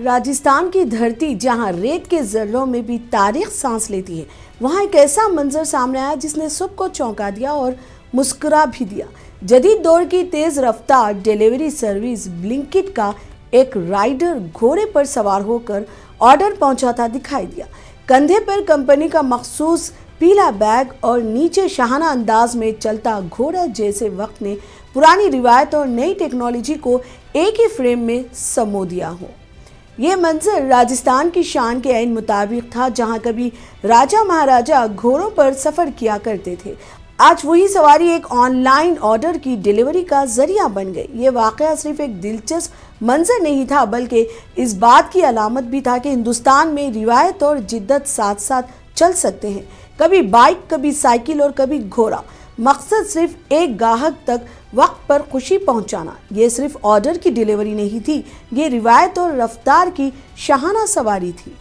راجستھان کی دھرتی جہاں ریت کے ذروں میں بھی تاریخ سانس لیتی ہے، وہاں ایک ایسا منظر سامنے آیا جس نے سب کو چونکا دیا اور مسکرا بھی دیا۔ جدید دور کی تیز رفتار ڈیلیوری سروس بلنکٹ کا ایک رائڈر گھوڑے پر سوار ہو کر آرڈر پہنچاتا دکھائی دیا۔ کندھے پر کمپنی کا مخصوص پیلا بیگ اور نیچے شاہانہ انداز میں چلتا گھوڑا جیسے وقت نے پرانی روایت اور نئی ٹیکنالوجی کو ایک ہی فریم میں سمو دیا ہو۔ یہ منظر راجستھان کی شان کے عین مطابق تھا، جہاں کبھی راجہ مہاراجہ گھوڑوں پر سفر کیا کرتے تھے۔ آج وہی سواری ایک آن لائن آرڈر کی ڈیلیوری کا ذریعہ بن گئی۔ یہ واقعہ صرف ایک دلچسپ منظر نہیں تھا، بلکہ اس بات کی علامت بھی تھا کہ ہندوستان میں روایت اور جدت ساتھ ساتھ چل سکتے ہیں۔ کبھی بائک، کبھی سائیکل اور کبھی گھوڑا۔ مقصد صرف ایک گاہک تک وقت پر خوشی پہنچانا۔ یہ صرف آرڈر کی ڈیلیوری نہیں تھی، یہ روایت اور رفتار کی شاہانہ سواری تھی۔